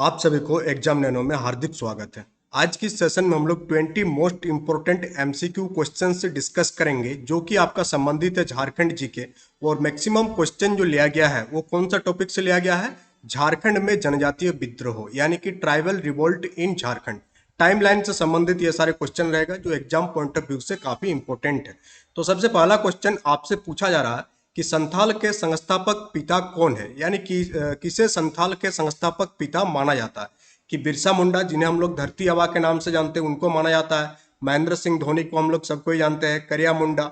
आप सभी को एग्जाम नैनो में हार्दिक स्वागत है। आज की सेशन में हम लोग 20 मोस्ट इंपोर्टेंट एमसीक्यू क्वेश्चन से डिस्कस करेंगे जो कि आपका संबंधित है झारखंड जी के। और मैक्सिमम क्वेश्चन जो लिया गया है वो कौन सा टॉपिक से लिया गया है? झारखंड में जनजातीय विद्रोह यानी कि tribal revolt in Jharkhand. Timeline से संबंधित ये सारे क्वेश्चन रहेगा जो एग्जाम पॉइंट ऑफ व्यू से काफी इंपॉर्टेंट है। तो सबसे पहला क्वेश्चन आपसे पूछा जा रहा है कि संथाल के संस्थापक पिता कौन है, यानी कि किसे संथाल के संस्थापक पिता माना जाता है? कि बिरसा मुंडा, जिन्हें हम लोग धरती आबा के नाम से जानते हैं, उनको माना जाता है। महेंद्र सिंह धोनी को हम लोग सबको ही जानते हैं, करिया मुंडा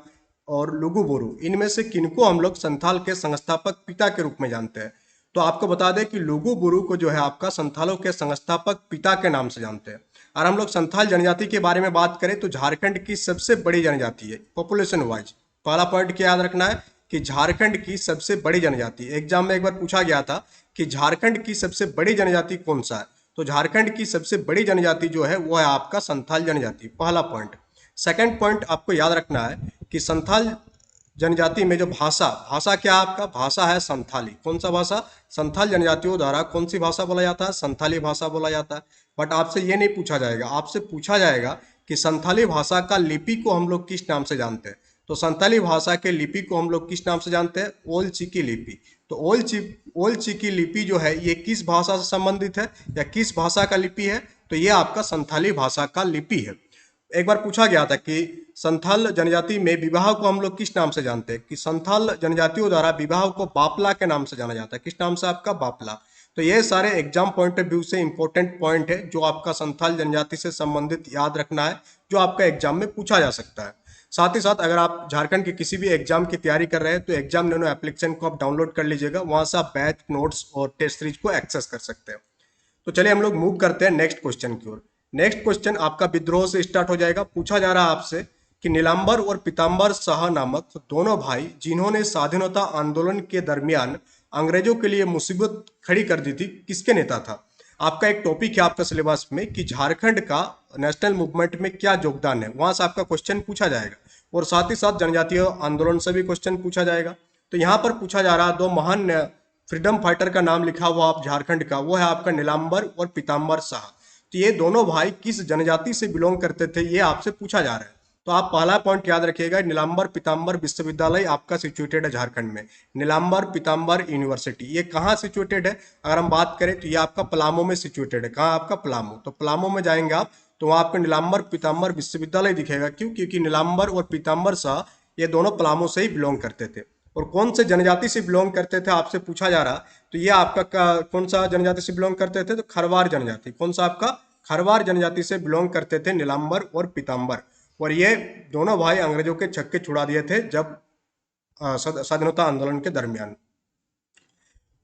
और लुगु बुरु, इनमें से किनको हम लोग संथाल के संस्थापक पिता के रूप में जानते हैं? तो आपको बता दें कि लुगु बुरु को जो है आपका संथालों के संस्थापक पिता के नाम से जानते हैं। और हम लोग संथाल जनजाति के बारे में बात करें तो झारखंड की सबसे बड़ी जनजाति है पॉपुलेशन वाइज। पहला पॉइंट क्या याद रखना है कि झारखंड की सबसे बड़ी जनजाति, एग्जाम में एक बार पूछा गया था कि झारखंड की सबसे बड़ी जनजाति कौन सा है, तो झारखंड की सबसे बड़ी जनजाति जो है वो है आपका संथाल जनजाति, पहला पॉइंट। सेकंड पॉइंट आपको याद रखना है कि संथाल जनजाति में जो भाषा भाषा क्या है आपका? भाषा है संथाली। कौन सा भाषा? संथाल जनजातियों द्वारा कौन सी भाषा बोला जाता है? संथाली भाषा बोला जाता है। बट आपसे ये नहीं पूछा जाएगा, आपसे पूछा जाएगा कि संथाली भाषा का लिपि को हम लोग किस नाम से जानते हैं। तो संथाली भाषा के लिपि को हम लोग किस नाम से जानते हैं? ओल चिकी लिपि। तो ओल चिकी लिपि जो है ये किस भाषा से संबंधित है या किस भाषा का लिपि है? तो ये आपका संथाली भाषा का लिपि है। एक बार पूछा गया था कि संथाल जनजाति में विवाह को हम लोग किस नाम से जानते हैं? कि संथाल जनजातियों द्वारा विवाह को बापला के नाम से जाना जाता है। किस नाम से? आपका बापला। तो ये सारे एग्जाम पॉइंट ऑफ व्यू से इंपॉर्टेंट पॉइंट है जो आपका संथाल जनजाति से संबंधित याद रखना है, जो आपका एग्जाम में पूछा जा सकता है। साथ ही साथ अगर आप झारखंड के किसी भी एग्जाम की तैयारी कर रहे हैं तो एग्जाम नैनो एप्लीकेशन को आप डाउनलोड कर लीजिएगा, वहां से आप बैच, नोट्स और टेस्ट सीरीज को एक्सेस कर सकते हैं। तो चलिए हम लोग मूव करते हैं नेक्स्ट क्वेश्चन की ओर। नेक्स्ट क्वेश्चन आपका विद्रोह से स्टार्ट हो जाएगा। पूछा जा रहा है आपसे कि नीलांबर और पीतांबर शाह नामक दोनों भाई जिन्होंने स्वाधीनता आंदोलन के दरमियान अंग्रेजों के लिए मुसीबत खड़ी कर दी थी, किसके नेता था? आपका एक टॉपिक है आपका सिलेबस में कि झारखंड का नेशनल मूवमेंट में क्या योगदान है, वहां से आपका क्वेश्चन पूछा जाएगा। और साथ ही साथ जनजातीय आंदोलन से भी क्वेश्चन पूछा जाएगा। तो यहाँ पर पूछा जा रहा है दो महान फ्रीडम फाइटर का नाम लिखा हुआ आप झारखंड का, वो है आपका नीलांबर और पीतांबर शाह। तो ये दोनों भाई किस जनजाति से बिलोंग करते थे, ये आपसे पूछा जा रहा है। तो आप पहला पॉइंट याद रखिएगा, नीलांबर पीतांबर विश्वविद्यालय आपका सिचुएटेड है झारखंड में। नीलांबर पीतांबर यूनिवर्सिटी ये कहाँ सिचुएटेड है? अगर हम बात करें तो ये आपका पलामू में सिचुएटेड है। कहाँ? आपका पलामू। तो पलामू में जाएंगे आप तो वहाँ आपको नीलांबर पीतांबर विश्वविद्यालय दिखेगा। क्यों? क्योंकि नीलांबर और पीतांबर शाह ये दोनों पलामू से ही बिलोंग करते थे। और कौन से जनजाति से बिलोंग करते थे आपसे पूछा जा रहा। तो ये आपका कौन सा जनजाति से बिलोंग करते थे? तो खरवार जनजाति। कौन सा? आपका खरवार जनजाति से बिलोंग करते थे नीलांबर और पीतांबर। और ये दोनों भाई अंग्रेजों के छक्के छुड़ा दिए थे जब स्वाधीनता आंदोलन के दरमियान।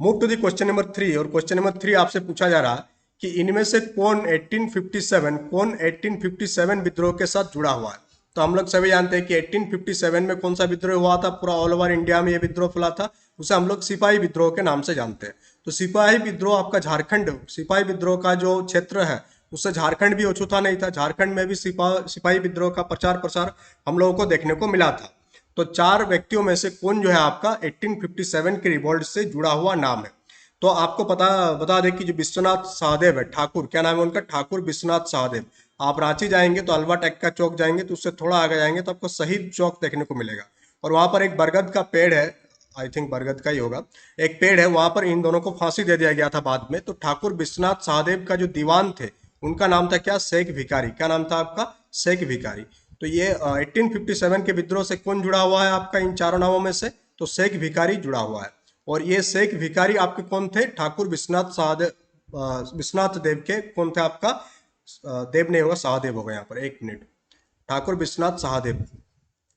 Move to the question number 3। और क्वेश्चन नंबर 3 आपसे पूछा जा रहा कि इनमें से कौन 1857 विद्रोह के साथ जुड़ा हुआ है? तो हम लोग सभी जानते हैं कि 1857 में कौन सा विद्रोह हुआ था? पूरा ऑल ओवर इंडिया में ये विद्रोह फैला था, उसे हम लोग सिपाही विद्रोह के नाम से जानते हैं। तो सिपाही विद्रोह आपका झारखंड, सिपाही विद्रोह का जो क्षेत्र है उससे झारखंड भी अछूता नहीं था। झारखंड में भी सिपाही विद्रोह का प्रचार प्रसार हम लोगों को देखने को मिला था। तो चार व्यक्तियों में से कौन जो है आपका 1857 के रिवॉल्ट से जुड़ा हुआ नाम है? तो आपको बता दें कि जो विश्वनाथ सहदेव है, ठाकुर, क्या नाम है उनका? ठाकुर विश्वनाथ सहदेव। आप रांची जाएंगे तो अलवा टेक्का चौक जाएंगे तो उससे थोड़ा आगे जाएंगे तो आपको शहीद चौक देखने को मिलेगा। और वहां पर एक बरगद का पेड़ है, आई थिंक बरगद का ही होगा, एक पेड़ है, वहां पर इन दोनों को फांसी दे दिया गया था बाद में। तो ठाकुर विश्वनाथ सहदेव का जो दीवान थे उनका नाम था क्या? शेख भिखारी। क्या नाम था आपका? शेख भिखारी। तो ये 1857 के विद्रोह से कौन जुड़ा हुआ है आपका इन चारों नामों में से? तो शेख भिखारी जुड़ा हुआ है। और ये शेख भिखारी आपके कौन थे? ठाकुर विश्वनाथ सहदेव, विश्वनाथ देव के कौन थे आपका? देव नहीं होगा, सहदेव होगा यहाँ पर, एक मिनट। ठाकुर विश्वनाथ सहदेव,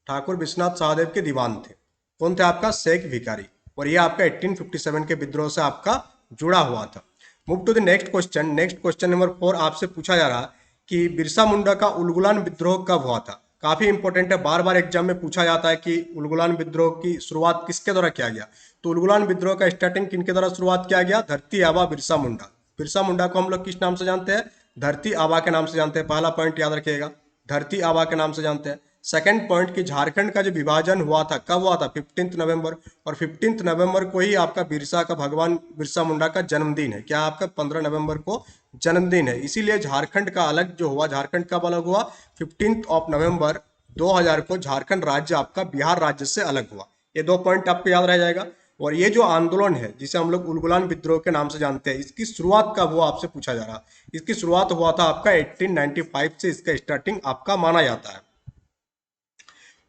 ठाकुर विश्वनाथ सहदेव के दीवान थे। कौन थे आपका? शेख भिखारी। और ये आपका 1857 के विद्रोह से आपका जुड़ा हुआ था। Move to the next question. Next question number 4 आपसे पूछा जा रहा कि बिरसा मुंडा का उलगुलान विद्रोह कब हुआ था? काफी इंपॉर्टेंट है, बार बार एग्जाम में पूछा जाता है कि उलगुलान विद्रोह की शुरुआत किसके द्वारा किया गया। तो उलगुलान विद्रोह का स्टार्टिंग किनके द्वारा शुरुआत किया गया? धरती आबा बिरसा मुंडा। बिरसा मुंडा को हम लोग किस नाम से जानते हैं? धरती आबा के नाम से जानते हैं। पहला पॉइंट याद रखिएगा, धरती आबा के नाम से जानते हैं। सेकंड पॉइंट कि झारखंड का जो विभाजन हुआ था कब हुआ था, 15 नवंबर, और 15 नवंबर को ही आपका भगवान बिरसा मुंडा का जन्मदिन है। क्या आपका 15 नवंबर को जन्मदिन है, इसीलिए झारखंड का अलग जो हुआ, झारखंड कब अलग हुआ, 15 नवंबर 2000 को झारखंड राज्य आपका बिहार राज्य से अलग हुआ। ये 2 पॉइंट आपको याद रह जाएगा। और ये जो आंदोलन है जिसे हम लोग उलगुलान विद्रोह के नाम से जानते हैं, इसकी शुरुआत कब हुआ आपसे पूछा जा रहा। इसकी शुरुआत हुआ था आपका 1895 से इसका स्टार्टिंग आपका माना जाता है।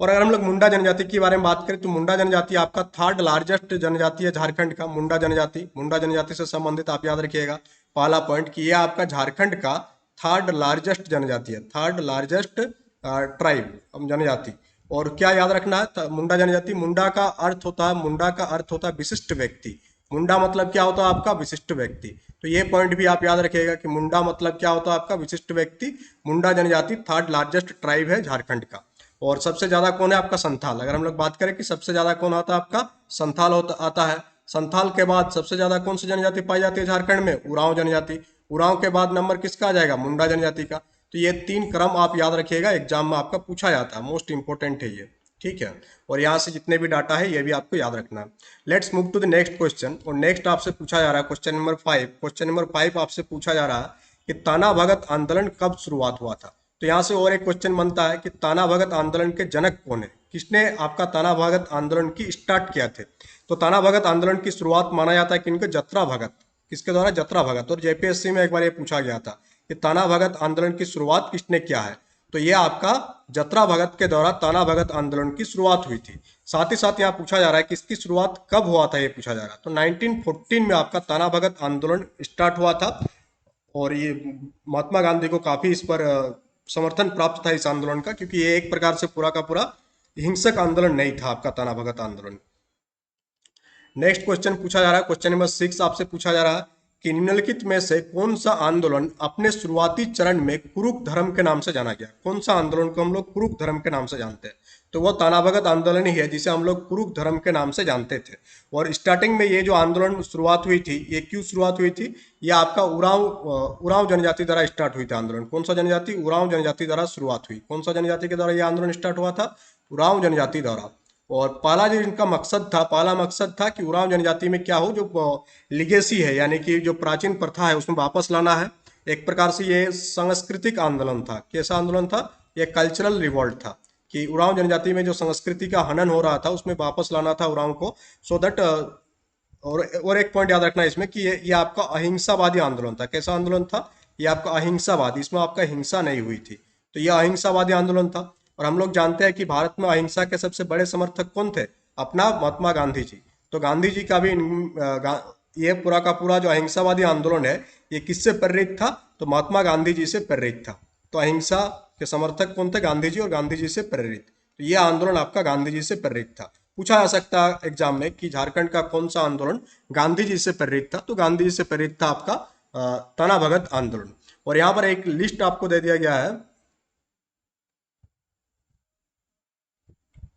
और अगर हम लोग मुंडा जनजाति के बारे में बात करें तो मुंडा जनजाति आपका 3rd लार्जेस्ट जनजाति है झारखंड का। मुंडा जनजाति से संबंधित आप याद रखिएगा पहला पॉइंट कि ये आपका झारखंड का 3rd लार्जेस्ट जनजाति है, 3rd लार्जेस्ट ट्राइब जनजाति। और क्या याद रखना है, मुंडा जनजाति, मुंडा का अर्थ होता है विशिष्ट व्यक्ति। मुंडा मतलब क्या होता है आपका, विशिष्ट व्यक्ति। तो ये पॉइंट भी आप याद रखिएगा कि मुंडा मतलब क्या होता है आपका, विशिष्ट व्यक्ति। मुंडा जनजाति 3rd लार्जेस्ट ट्राइब है झारखंड का। और सबसे ज्यादा कौन है आपका, संथाल। अगर हम लोग बात करें कि सबसे ज्यादा कौन आता है आपका, संथाल आता है। संथाल के बाद सबसे ज्यादा कौन सी जनजाति पाई जाती है झारखंड में, उरांव जनजाति। उरांव के बाद नंबर किसका आ जाएगा, मुंडा जनजाति का। तो ये 3 क्रम आप याद रखिएगा, एग्जाम में आपका पूछा जाता है, मोस्ट इंपोर्टेंट है ये, ठीक है। और यहाँ से जितने भी डाटा है ये भी आपको याद रखना है। Let's move to the next question. और नेक्स्ट आपसे पूछा जा रहा है क्वेश्चन नंबर 5। क्वेश्चन नंबर 5 आपसे पूछा जा रहा है कि ताना भगत आंदोलन कब शुरुआत हुआ था। तो यहाँ से और एक क्वेश्चन बनता है कि ताना भगत आंदोलन के जनक कौन है, किसने आपका ताना भगत आंदोलन की स्टार्ट किया थे। तो ताना भगत आंदोलन की शुरुआत माना जाता है किनको, जत्रा भगत। किसके द्वारा, जत्रा भगत। और जेपीएससी में एक बार ये पूछा गया था कि ताना भगत आंदोलन की शुरुआत किसने किया है। तो ये आपका जत्रा भगत के द्वारा ताना भगत आंदोलन की शुरुआत हुई थी। साथ ही साथ यहाँ पूछा जा रहा है कि इसकी शुरुआत कब हुआ था, ये पूछा जा रहा है। तो 1914 में आपका ताना भगत आंदोलन स्टार्ट हुआ था। और ये महात्मा गांधी को काफी इस पर समर्थन प्राप्त था इस आंदोलन का, क्योंकि ये एक प्रकार से पूरा का पूरा हिंसक आंदोलन नहीं था आपका ताना भगत आंदोलन। नेक्स्ट क्वेश्चन पूछा जा रहा है, क्वेश्चन नंबर 6 आपसे पूछा जा रहा है कि निम्नलिखित में से कौन सा आंदोलन अपने शुरुआती चरण में कुरुक धर्म के नाम से जाना गया। कौन सा आंदोलन को हम लोग कुरुक धर्म के नाम से जानते हैं, तो वो ताना भगत आंदोलन ही है जिसे हम लोग कुरुक धर्म के नाम से जानते थे। और स्टार्टिंग में ये जो आंदोलन शुरुआत हुई थी, ये क्यों शुरुआत हुई थी, ये आपका उरांव जनजाति द्वारा स्टार्ट हुई थी आंदोलन। कौन सा जनजाति, उरांव जनजाति द्वारा शुरुआत हुई। कौन सा जनजाति के द्वारा ये आंदोलन स्टार्ट हुआ था, उरांव जनजाति द्वारा। और पहला जो इनका मकसद था, पहला मकसद था कि उरांव जनजाति में क्या हो, जो लिगेसी है यानी कि जो प्राचीन प्रथा है उसमें वापस लाना है। एक प्रकार से ये सांस्कृतिक आंदोलन था। कैसा आंदोलन था, ये कल्चरल रिवॉल्ट था कि उरांव जनजाति में जो संस्कृति का हनन हो रहा था उसमें वापस लाना था उरांव को। सो दैट और एक पॉइंट याद रखना इसमें कि ये आपका अहिंसावादी आंदोलन था। कैसा आंदोलन था, ये आपका अहिंसावादी, इसमें आपका हिंसा नहीं हुई थी। तो ये अहिंसावादी आंदोलन था। और हम लोग जानते हैं कि भारत में अहिंसा के सबसे बड़े समर्थक कौन थे, अपना महात्मा गांधी जी। तो गांधी जी का भी ये पूरा का पूरा जो अहिंसावादी आंदोलन है ये किससे प्रेरित था, तो महात्मा गांधी जी से प्रेरित था। तो अहिंसा के समर्थक कौन थे, गांधी जी, और गांधी जी से प्रेरित। तो ये आंदोलन आपका गांधी जी से प्रेरित था। पूछा जा सकता है एग्जाम में कि झारखंड का कौन सा आंदोलन गांधी जी से प्रेरित था, तो गांधी जी से प्रेरित था आपका ताना भगत आंदोलन। और यहाँ पर एक लिस्ट आपको दे दिया गया है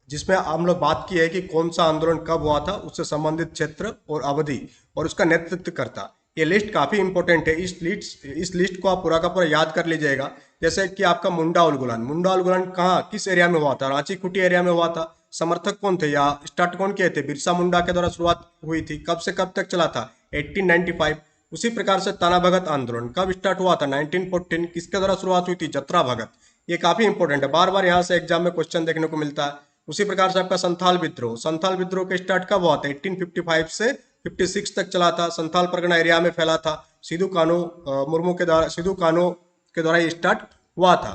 जिसमें हम लोग बात की है कि कौन सा आंदोलन कब हुआ था, उससे संबंधित क्षेत्र और अवधि और उसका नेतृत्व करता। ये लिस्ट काफी इंपॉर्टेंट है। इस लिस्ट को आप पूरा का पूरा याद कर लीजिएगा। जैसे कि आपका मुंडा उलगुलान कहाँ, किस एरिया में हुआ था, रांची कुटी एरिया में हुआ था। समर्थक कौन थे या स्टार्ट कौन किए थे, बिरसा मुंडा के द्वारा शुरुआत हुई थी। कब से कब तक चला था, 1895। उसी प्रकार से ताना भगत आंदोलन कब स्टार्ट हुआ था, 1914। किसके द्वारा शुरुआत हुई थी, जत्रा भगत। ये काफी इंपॉर्टेंट है, बार बार यहाँ से एग्जाम में क्वेश्चन देखने को मिलता है। उसी प्रकार से आपका संथाल विद्रोह के स्टार्ट कब हुआ था, 1855 से 56 तक चला था। संथाल परगना एरिया में फैला था। सिद्धू कान्हू के द्वारा ये स्टार्ट हुआ था।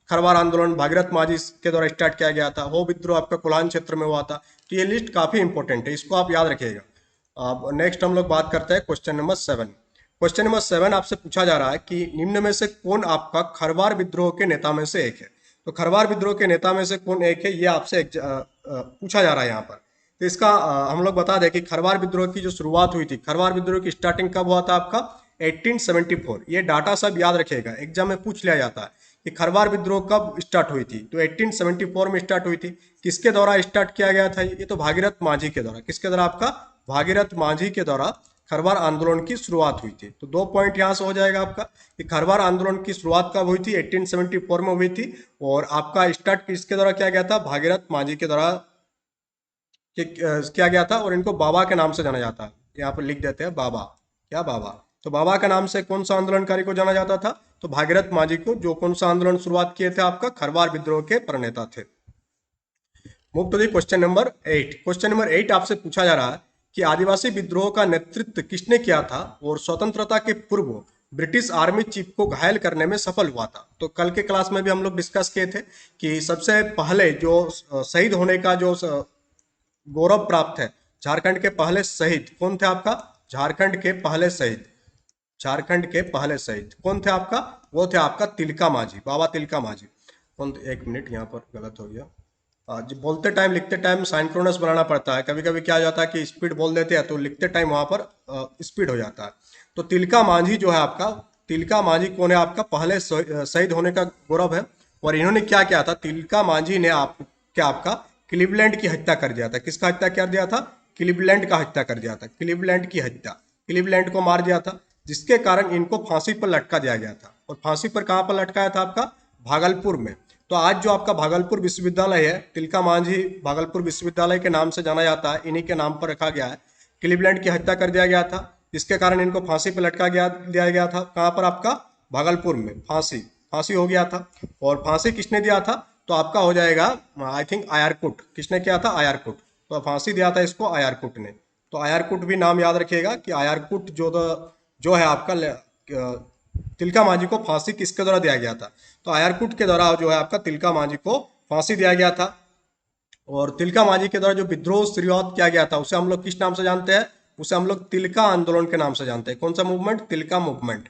खरवार आंदोलन भागीरथ माझी के द्वारा स्टार्ट किया गया था। हो विद्रोह आपका कोल्हान क्षेत्र में हुआ था। तो ये लिस्ट काफी इंपॉर्टेंट है, इसको आप याद रखिएगा। अब नेक्स्ट हम लोग बात करते हैं क्वेश्चन नंबर 7। क्वेश्चन नंबर 7 आपसे पूछा जा रहा है कि निम्न में से कौन आपका खरवार विद्रोह के नेता में से एक है। तो खरवार विद्रोह के नेता में से कौन एक है, ये आपसे पूछा जा रहा है यहाँ पर। तो इसका हम लोग बता दें कि खरवार विद्रोह की जो शुरुआत हुई थी, खरवार विद्रोह की स्टार्टिंग कब हुआ था आपका, 1874। ये डाटा सब याद रखिएगा, एग्जाम में पूछ लिया जाता है कि खरवार विद्रोह कब स्टार्ट हुई थी। तो 1874 में स्टार्ट हुई थी। किसके द्वारा स्टार्ट किया गया था, ये तो भागीरथ माझी के द्वारा। किसके द्वारा, आपका भागीरथ माझी के द्वारा खरवार आंदोलन की शुरुआत हुई थी। तो 2 पॉइंट यहाँ से हो जाएगा आपका कि खरवार आंदोलन की शुरुआत कब हुई थी, 1874 में हुई थी। और आपका स्टार्ट किसके द्वारा किया गया था, भागीरथ मांझी के द्वारा किया गया था। और इनको बाबा के नाम से जाना जाता है, यहाँ पर लिख देते हैं बाबा, क्या बाबा। तो बाबा के नाम से कौन सा आंदोलनकारी को जाना जाता था, तो भागीरथ मांझी को, जो कौन सा आंदोलन शुरुआत किए थे, आपका खरवार विद्रोह के प्रणेता थे। Move to the question number 8। Question number 8 आपसे पूछा जा रहा है कि आदिवासी विद्रोह का नेतृत्व किसने किया था और स्वतंत्रता के पूर्व ब्रिटिश आर्मी चीफ को घायल करने में सफल हुआ था। तो कल के क्लास में भी हम लोग डिस्कस किए थे कि सबसे पहले जो शहीद होने का जो गौरव प्राप्त है, झारखंड के पहले शहीद कौन थे आपका, झारखंड के पहले शहीद, झारखंड के पहले शहीद कौन थे आपका, वो थे आपका तिलका मांझी, बाबा तिलका मांझी। कौन, एक मिनट यहाँ पर गलत हो गया। जी, बोलते टाइम लिखते टाइम साइंक्रोनस बनाना पड़ता है। कभी कभी क्या हो जाता है कि स्पीड बोल देते हैं तो लिखते टाइम वहां पर स्पीड हो जाता है। तो तिलका मांझी जो है आपका, तिलका मांझी कौन है आपका, पहले शहीद होने का गौरव है। और इन्होंने क्या किया था, तिलका मांझी ने आपका क्लीवलैंड की हत्या कर दिया था। किसका हत्या कर दिया था, क्लीवलैंड का हत्या कर दिया था, क्लीवलैंड की हत्या, क्लीवलैंड को मार दिया था, जिसके कारण इनको फांसी पर लटका दिया गया था। और फांसी पर कहाँ पर लटकाया था आपका, भागलपुर में। तो आज जो आपका भागलपुर विश्वविद्यालय है, तिलका मांझी भागलपुर विश्वविद्यालय के नाम से जाना जाता है, इन्हीं के नाम पर रखा गया है। क्लीवलैंड की हत्या कर दिया गया था, जिसके कारण इनको फांसी पर लटका दिया गया था। कहाँ पर आपका, भागलपुर में फांसी फांसी हो गया था। और फांसी किसने दिया था, तो आपका हो जाएगा आई थिंक आयारकुट। किसने किया था, आयारकुट। तो फांसी दिया था इसको आयारकुट ने। तो आयारकुट भी नाम याद रखिएगा कि आयारकुट जो है आपका तिलका मांझी को फांसी किसके द्वारा दिया गया था, तो आयारकुट के द्वारा जो है आपका तिलका मांझी को फांसी दिया गया था। और तिलका मांझी के द्वारा जो विद्रोह शुरुआत किया गया था, उसे हम लोग किस नाम से जानते हैं, उसे हम लोग तिलका आंदोलन के नाम से जानते हैं। कौन सा movement, Tilka movement,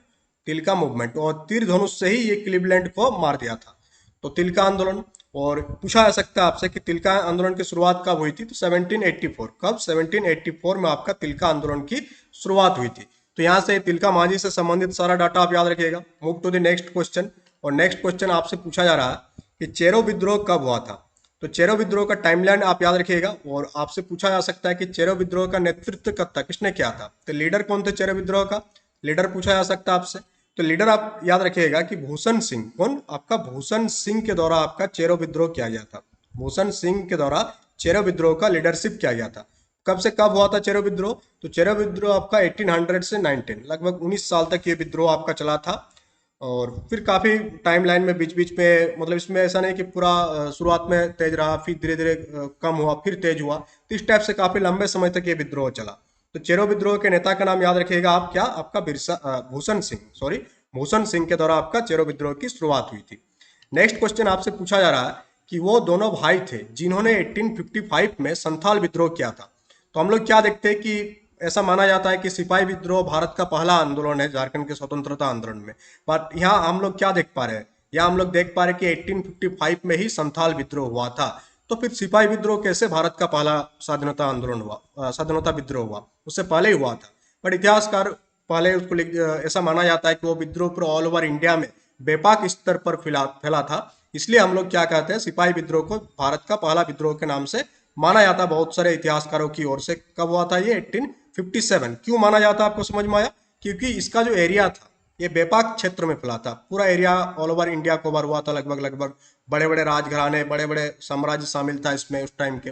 Tilka movement. और तीर धनुष से ही ये क्लीवलैंड को मार दिया था। तो तिलका आंदोलन। और पूछा जा सकता है आपसे कि तिलका आंदोलन की शुरुआत कब हुई थी, तो 1784। कब, 1784 में आपका तिलका आंदोलन की शुरुआत हुई थी। तो यहाँ से तिलका मांझी से संबंधित सारा डाटा आप याद रखिएगा। Move to the next question. और नेक्स्ट क्वेश्चन आपसे पूछा जा रहा है कि चेरो विद्रोह कब हुआ था। तो चेरो विद्रोह का टाइमलाइन आप याद रखिएगा। और आपसे पूछा जा सकता है कि चेरो विद्रोह का नेतृत्व कब था, किसने किया था। तो लीडर कौन थे चेरो विद्रोह का, लीडर पूछा जा सकता है आपसे। तो लीडर आप याद रखिएगा कि भूषण सिंह, कौन आपका, भूषण सिंह के द्वारा आपका चेरो विद्रोह किया गया था। भूषण सिंह के द्वारा चेरो विद्रोह का लीडरशिप किया गया था। कब से कब हुआ था चेरो विद्रोह, तो चेरो विद्रोह आपका 1800 से 19, लगभग 19 साल तक ये विद्रोह आपका चला था। और फिर काफी टाइमलाइन में बीच बीच में, मतलब इसमें ऐसा नहीं कि पूरा शुरुआत में तेज रहा, फिर धीरे धीरे कम हुआ, फिर तेज हुआ। तो इस टाइप से काफी लंबे समय तक ये विद्रोह चला। तो चेरो विद्रोह के नेता का नाम याद रखिएगा आप, क्या आपका भूषण सिंह, सॉरी भूषण सिंह के द्वारा आपका चेरो विद्रोह की शुरुआत हुई थी। नेक्स्ट क्वेश्चन आपसे पूछा जा रहा है कि वो दोनों भाई थे जिन्होंने 1855 में संथाल विद्रोह किया था। तो हम लोग क्या देखते हैं कि ऐसा माना जाता है कि सिपाही विद्रोह भारत का पहला आंदोलन है झारखंड के स्वतंत्रता आंदोलन में। बट यहाँ हम लोग क्या देख पा रहे हैं, यहाँ हम लोग देख पा रहे हैं कि 1855 में ही संथाल विद्रोह हुआ था। तो फिर सिपाही विद्रोह कैसे भारत का पहला स्वाधीनता आंदोलन हुआ, स्वाधीनता विद्रोह हुआ, उससे पहले ही हुआ था। बट इतिहासकार पहले उसको ऐसा माना जाता है कि वो विद्रोह पूरा ऑल ओवर इंडिया में व्यापक स्तर पर फैला था। इसलिए हम लोग क्या कहते हैं, सिपाही विद्रोह को भारत का पहला विद्रोह के नाम से माना जाता है बहुत सारे इतिहासकारों की ओर से। कब हुआ था ये, 1857। क्यों माना जाता है, आपको समझ में आया, क्योंकि इसका जो एरिया था ये व्यापक क्षेत्र में फैला था, पूरा area all over India cover हुआ था। लगभग बड़े बड़े राजघराने, बड़े बड़े साम्राज्य शामिल था इसमें उस टाइम के।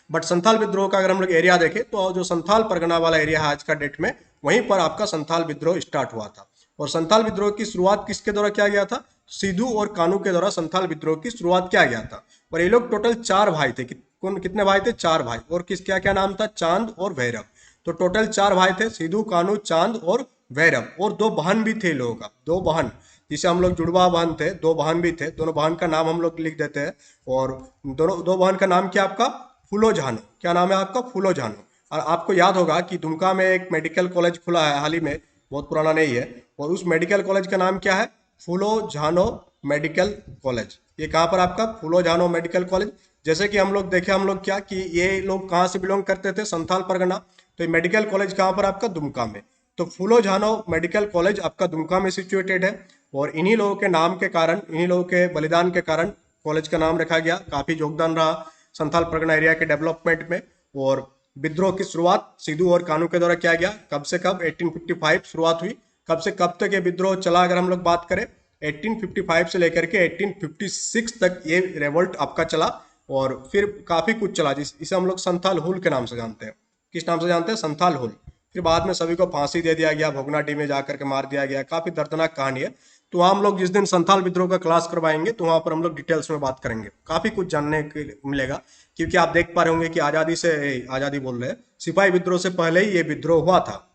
बट संथाल विद्रोह का अगर हम लोग एरिया देखें तो जो संथाल परगना वाला एरिया है आज का डेट में, वहीं पर आपका संथाल विद्रोह स्टार्ट हुआ था। और संथाल विद्रोह की शुरुआत किसके द्वारा किया गया था, सिद्धू और कानू के द्वारा संथाल विद्रोह की शुरुआत किया गया था। और ये लोग टोटल 4 भाई थे। कितने भाई थे, 4 भाई। और किस क्या क्या नाम था, चांद और भैरव। तो टोटल 4 भाई थे, सिद्धू, कानू, चांद और भैरव। और 2 बहन भी थे लोगों का, 2 बहन, जिसे हम लोग जुड़वा बहन थे, 2 बहन भी थे। दोनों बहन का नाम हम लोग लिख देते हैं। और दोनों 2 बहन का नाम क्या आपका, फूलो झानो। क्या नाम है आपका, फूलो झानो। और आपको याद होगा कि दुमका में एक मेडिकल कॉलेज खुला है हाल ही में, बहुत पुराना नहीं है। और उस मेडिकल कॉलेज का नाम क्या है, फूलो झानो मेडिकल कॉलेज। ये कहाँ पर आपका, फूलो झानो मेडिकल कॉलेज। जैसे कि हम लोग देखे, हम लोग क्या कि ये लोग कहाँ से बिलोंग करते थे, संथाल परगना। तो ये मेडिकल कॉलेज कहाँ पर आपका, दुमका में। तो फूलो झानो मेडिकल कॉलेज आपका दुमका में सिचुएटेड है। और इन्हीं लोगों के नाम के कारण, इन्हीं लोगों के बलिदान के कारण कॉलेज का नाम रखा गया। काफी योगदान रहा संथाल परगना एरिया के डेवलपमेंट में। और विद्रोह की शुरुआत सिद्धू और कान्हू के द्वारा किया गया। कब से कब? 1855 शुरुआत हुई। कब से कब तक ये विद्रोह चला अगर हम लोग बात करें? 1855 से लेकर के 1856 तक ये रेवोल्ट आपका चला और फिर काफी कुछ चला, इसे हम लोग संथाल हुल के नाम से जानते हैं। किस नाम से जानते हैं? संथाल हुल। फिर बाद में सभी को फांसी दे दिया गया, भोगनाडी में जाकर के मार दिया गया। काफी दर्दनाक कहानी है। तो वहाँ हम लोग जिस दिन संथाल विद्रोह का क्लास करवाएंगे तो वहां पर हम लोग डिटेल्स में बात करेंगे, काफी कुछ जानने के मिलेगा। क्योंकि आप देख पा रहे होंगे कि आजादी बोल रहे हैं, सिपाही विद्रोह से पहले ही ये विद्रोह हुआ था।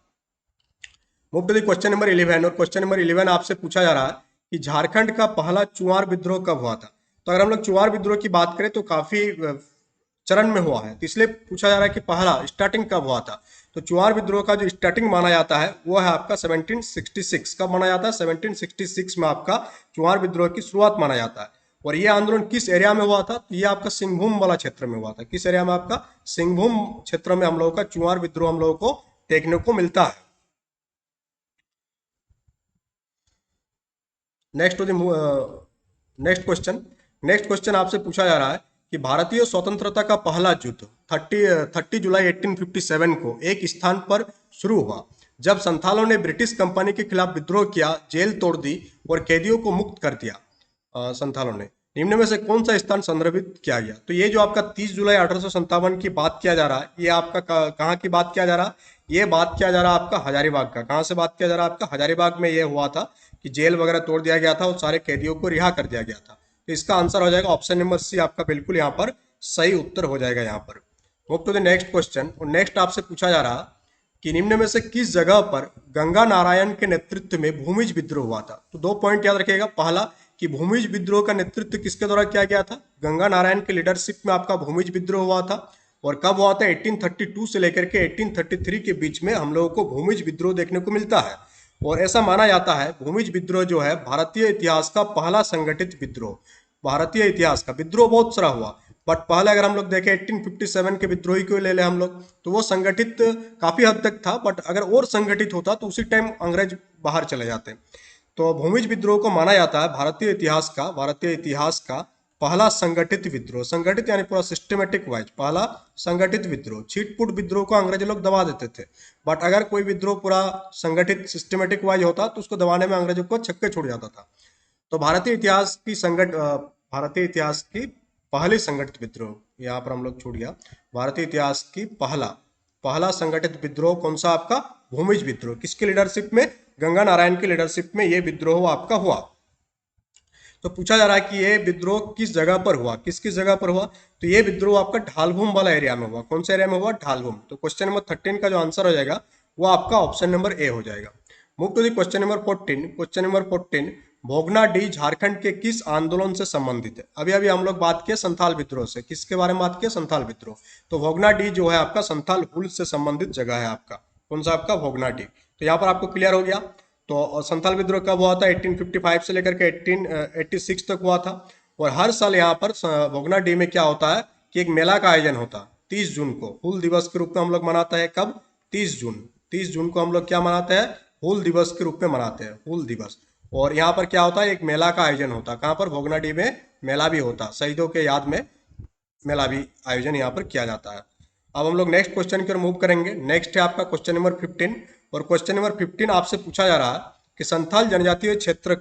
Move to the question number 11। और क्वेश्चन नंबर 11 आपसे पूछा जा रहा है कि झारखंड का पहला चुआर विद्रोह कब हुआ था। तो अगर हम लोग चुआर विद्रोह की बात करें तो काफी चरण में हुआ है, तो इसलिए पूछा जा रहा है कि पहला स्टार्टिंग कब हुआ था। तो चुआर विद्रोह का जो स्टार्टिंग माना जाता है वो है आपका 1766। कब माना जाता है? 1766 में आपका चुआर विद्रोह की शुरुआत माना जाता है। और ये आंदोलन किस एरिया में हुआ था? तो ये आपका सिंहभूम वाला क्षेत्र में हुआ था। किस एरिया में? आपका सिंहभूम क्षेत्र में हम लोगों का चुआर विद्रोह हम लोगों को देखने को मिलता है। नेक्स्ट नेक्स्ट क्वेश्चन आपसे पूछा जा रहा है कि भारतीय स्वतंत्रता का पहला युद्ध 30 जुलाई 1857 को एक स्थान पर शुरू हुआ जब संथालों ने ब्रिटिश कंपनी के खिलाफ विद्रोह किया, जेल तोड़ दी और कैदियों को मुक्त कर दिया। संथालों ने निम्न में से कौन सा स्थान संदर्भित किया गया? तो ये जो आपका 30 जुलाई 1857 की बात किया जा रहा है, ये आपका कहाँ की बात किया जा रहा है? ये बात किया जा रहा है आपका हजारीबाग का। कहाँ से बात किया जा रहा है? आपका हजारीबाग में ये हुआ था कि जेल वगैरह तोड़ दिया गया था और सारे कैदियों को रिहा कर दिया गया था। तो इसका आंसर हो जाएगा ऑप्शन नंबर सी, आपका बिल्कुल यहाँ पर सही उत्तर हो जाएगा यहाँ पर। Move to the next question. और नेक्स्ट आपसे पूछा जा रहा कि निम्न में से किस जगह पर गंगा नारायण के नेतृत्व में भूमिज विद्रोह हुआ था। तो 2 पॉइंट याद रखिएगा। पहला कि भूमिज विद्रोह का नेतृत्व किसके द्वारा किया गया था? गंगा नारायण के लीडरशिप में आपका भूमिज विद्रोह हुआ था। और कब हुआ था? 1832 से लेकर के 1833 के बीच में हम लोगों को भूमिज विद्रोह देखने को मिलता है। और ऐसा माना जाता है भूमिज विद्रोह जो है भारतीय इतिहास का पहला संगठित विद्रोह। भारतीय इतिहास का विद्रोह बहुत सारा हुआ, बट पहले अगर हम लोग देखें 1857 के विद्रोही को ले हम लोग, तो वो संगठित काफी हद तक था, बट अगर और संगठित होता तो उसी टाइम अंग्रेज बाहर चले जाते। तो भूमिज विद्रोह को माना जाता है भारतीय इतिहास का पहला संगठित विद्रोह। संगठित यानी पूरा सिस्टमेटिक वाइज पहला संगठित विद्रोह। छीटपुट विद्रोह को अंग्रेज लोग दबा देते थे, बट अगर कोई विद्रोह पूरा संगठित सिस्टमेटिक वाइज होता तो उसको दबाने में अंग्रेजों को छक्के छूट जाता था। तो भारतीय इतिहास की पहली संगठित विद्रोह, यहाँ पर हम लोग छूट गया। भारतीय इतिहास की पहला संगठित विद्रोह कौन सा? आपका भूमिज विद्रोह। किसके लीडरशिप में? गंगा नारायण की लीडरशिप में ये विद्रोह आपका हुआ। तो पूछा जा रहा है कि ये विद्रोह किस जगह पर हुआ, किस किस जगह पर हुआ। तो ये विद्रोह आपका ढालभूम वाला एरिया में हुआ। कौन से एरिया में हुआ? ढालभूम। तो क्वेश्चन नंबर 13 का जो आंसर हो जाएगा वो आपका ऑप्शन नंबर ए हो जाएगा। Move to the question number 14। Question number 14, Bhognadih Jharkhand के किस आंदोलन से संबंधित है? अभी अभी हम लोग बात किए संथाल विद्रोह से। किसके बारे में बात किए? संथाल विद्रोह। तो भोगनाडीह जो है आपका संथाल हुल से संबंधित जगह है आपका। कौन सा? आपका भोगनाडीह। तो यहाँ पर आपको क्लियर हो गया। तो संथाल विद्रोह कब हुआ था? 1855 से लेकर के 1886 तक हुआ था। और हर साल यहाँ पर भोगनाडीह में क्या होता है कि एक मेला का आयोजन होता है 30 जून को। हुल दिवस के रूप में हम लोग मनाते हैं। कब? 30 जून। 30 जून को हम लोग क्या मनाते हैं? हुल दिवस के रूप में मनाते हैं, हुल दिवस। और यहाँ पर क्या होता है? एक मेला का आयोजन होता है। कहाँ पर? भोगनाडीह में मेला भी होता है। शहीदों के याद में मेला भी आयोजन यहाँ पर किया जाता है। अब हम लोग नेक्स्ट क्वेश्चन की ओर मूव करेंगे। नेक्स्ट है आपका क्वेश्चन नंबर 15। और क्वेश्चन नंबर 15 आपसे पूछा जा रहा है कि संथाल जनजातीय क्षेत्र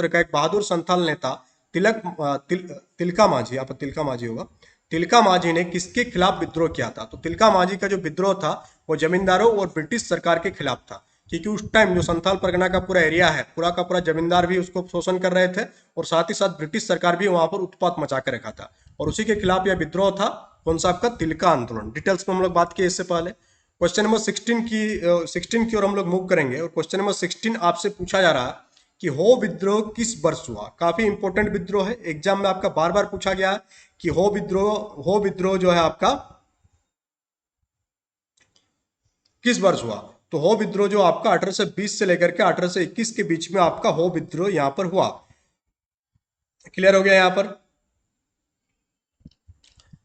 का एक बहादुर संथाल नेता तिलका माझी, यहाँ पर तिलका माझी होगा, तिलका माझी ने किसके खिलाफ विद्रोह किया था? तो तिलका माझी का जो विद्रोह था वो जमींदारों और ब्रिटिश सरकार के खिलाफ था। क्योंकि उस टाइम जो संथाल परगना का पूरा एरिया है, पूरा का पूरा जमींदार भी उसको शोषण कर रहे थे और साथ ही साथ ब्रिटिश सरकार भी वहां पर उत्पात मचा कर रखा था। और उसी के खिलाफ यह विद्रोह था। कौन सा? आपका तिलका आंदोलन। डिटेल्स में हम लोग बात किए इससे पहले। क्वेश्चन नंबर 16 की ओर हम लोग मूव करेंगे। और क्वेश्चन नंबर 16 आपसे पूछा जा रहा है कि हो विद्रोह किस वर्ष हुआ? काफी इंपॉर्टेंट विद्रोह है, एग्जाम में आपका बार बार पूछा गया है कि हो विद्रोह जो है आपका किस वर्ष हुआ। तो हो विद्रोह जो आपका 1820 से लेकर के 1821 के बीच में आपका हो विद्रोह यहां पर हुआ। क्लियर हो गया यहां पर।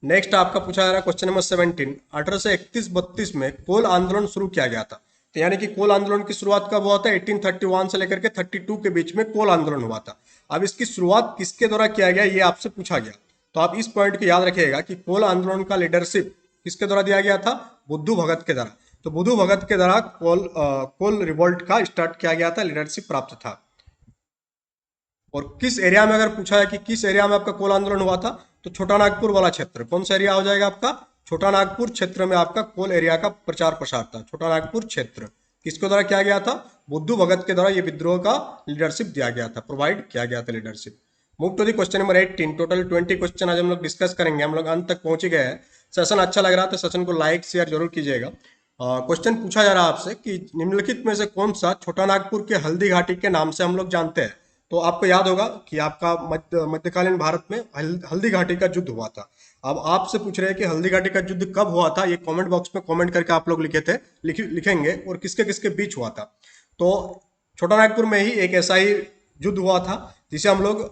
नेक्स्ट आपका पूछा जा रहा है क्वेश्चन नंबर 17। 1831-32 में कोल आंदोलन शुरू किया गया था। तो यानी कि कोल आंदोलन की शुरुआत कब हुआ था? 1831 से लेकर के 32 के बीच में कोल आंदोलन हुआ था। अब इसकी शुरुआत किसके द्वारा किया गया ये आपसे पूछा गया। तो आप इस पॉइंट को याद रखिएगा कि कोल आंदोलन का लीडरशिप किसके द्वारा दिया गया था? बुद्धू भगत के द्वारा। तो बुद्धू भगत के द्वारा कोल रिवोल्ट का स्टार्ट किया गया था, लीडरशिप प्राप्त था। और किस एरिया में अगर पूछा है कि किस एरिया में आपका कोल आंदोलन हुआ था, तो छोटा नागपुर वाला क्षेत्र। कौन सा एरिया हो जाएगा आपका? छोटा नागपुर क्षेत्र में आपका कोल एरिया का प्रचार प्रसार था। छोटा नागपुर क्षेत्र किसके द्वारा किया गया था? बुद्धू भगत के द्वारा ये विद्रोह का लीडरशिप दिया गया था, प्रोवाइड किया गया था leadership. Move to the question number 18। Total 20 question आज हम लोग डिस्कस करेंगे। हम लोग अंत तक पहुंच गए हैं। सेशन अच्छा लग रहा था, सेशन को लाइक शेयर जरूर कीजिएगा। क्वेश्चन पूछा जा रहा है आपसे कि निम्नलिखित में से कौन सा छोटा नागपुर के हल्दी घाटी के नाम से हम लोग जानते हैं? तो आपको याद होगा कि आपका मध्यकालीन भारत में हल्दी घाटी का युद्ध हुआ था। अब आपसे पूछ रहे हैं कि हल्दी घाटी का युद्ध कब हुआ था? ये कमेंट बॉक्स में कमेंट करके आप लोग लिखेंगे और किसके किसके बीच हुआ था। तो छोटा नागपुर में ही एक ऐसा ही युद्ध हुआ था जिसे हम लोग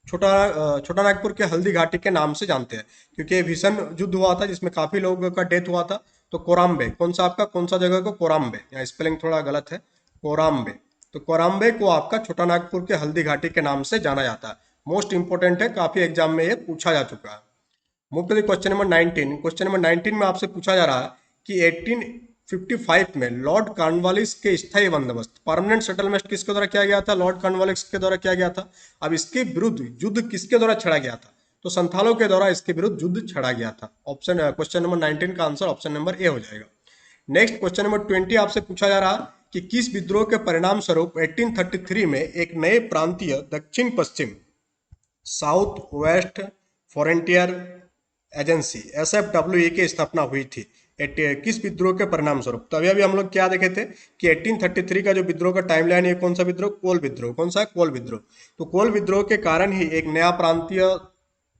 छोटा नागपुर के हल्दी घाटी के नाम से जानते हैं, क्योंकि भीषण युद्ध हुआ था जिसमें काफी लोगों का डेथ हुआ था। तो कोराम्बे, कौन सा जगह को? कोराम्बे, यहाँ स्पेलिंग थोड़ा गलत है, कोराम्बे। तो कोराम्बे को आपका छोटा नागपुर के हल्दी घाटी के नाम से जाना जाता है। मोस्ट इंपोर्टेंट है, काफी एग्जाम में ये पूछा जा चुका है। Move to the question number 19। Question number 19 में आपसे पूछा जा रहा है कि 1855 में लॉर्ड कॉर्नवालिस के स्थायी बंदोबस्त, परमानेंट सेटलमेंट किसके द्वारा किया गया था? लॉर्ड कॉर्नवालिस के द्वारा किया गया था। अब इसके विरुद्ध युद्ध किसके द्वारा छेड़ा गया था? तो संथालों के द्वारा इसके विरुद्ध युद्ध छेड़ा गया था। ऑप्शन क्वेश्चन नंबर 19 का आंसर ऑप्शन नंबर ए हो जाएगा। नेक्स्ट क्वेश्चन नंबर 20 आपसे पूछा जा रहा है कि किस विद्रोह के परिणाम स्वरूप 1833 में एक नए प्रांतीय दक्षिण पश्चिम South West Frontier Agency SFWE की स्थापना हुई थी? किस विद्रोह के परिणाम स्वरूप? तो अभी हम लोग क्या देखे थे कि 1833 का जो विद्रोह का टाइमलाइन है, कौन सा विद्रोह? कोल विद्रोह। कौन सा है? कोल विद्रोह। तो कोल विद्रोह के कारण ही एक नया प्रांतीय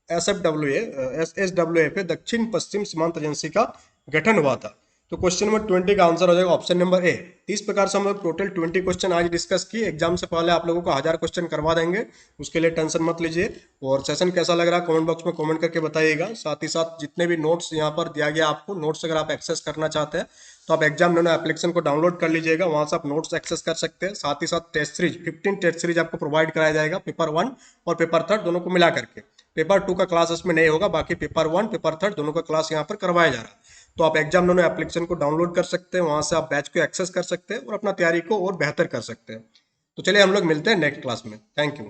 SFWA दक्षिण पश्चिम सीमांत एजेंसी का गठन हुआ था। तो क्वेश्चन नंबर 20 का आंसर हो जाएगा ऑप्शन नंबर ए। इस प्रकार से हम लोग टोटल 20 क्वेश्चन आज डिस्कस किए। एग्जाम से पहले आप लोगों को 1000 क्वेश्चन करवा देंगे, उसके लिए टेंशन मत लीजिए। और सेशन कैसा लग रहा है कमेंट बॉक्स में कमेंट करके बताइएगा। साथ ही साथ जितने भी नोट्स यहाँ पर दिया गया आपको, नोट्स अगर आप एक्सेस करना चाहते हैं तो आप एग्जाम नोनो एप्लीकेशन को डाउनलोड कर लीजिएगा, वहां से आप नोट्स एक्सेस कर सकते हैं। साथ ही साथ टेस्ट सीरीज 15 टेस्ट सीरीज आपको प्रोवाइड कराया जाएगा, पेपर 1 और पेपर 3 दोनों को मिला करके। पेपर 2 का क्लास इसमें नहीं होगा, बाकी पेपर 1 पेपर 3 दोनों का क्लास यहाँ पर करवाया जा रहा है। तो आप एग्जाम नोनो एप्लीकेशन को डाउनलोड कर सकते हैं, वहां से आप बैच को एक्सेस कर सकते हैं और अपना तैयारी को और बेहतर कर सकते हैं। तो चलिए हम लोग मिलते हैं नेक्स्ट क्लास में। Thank you.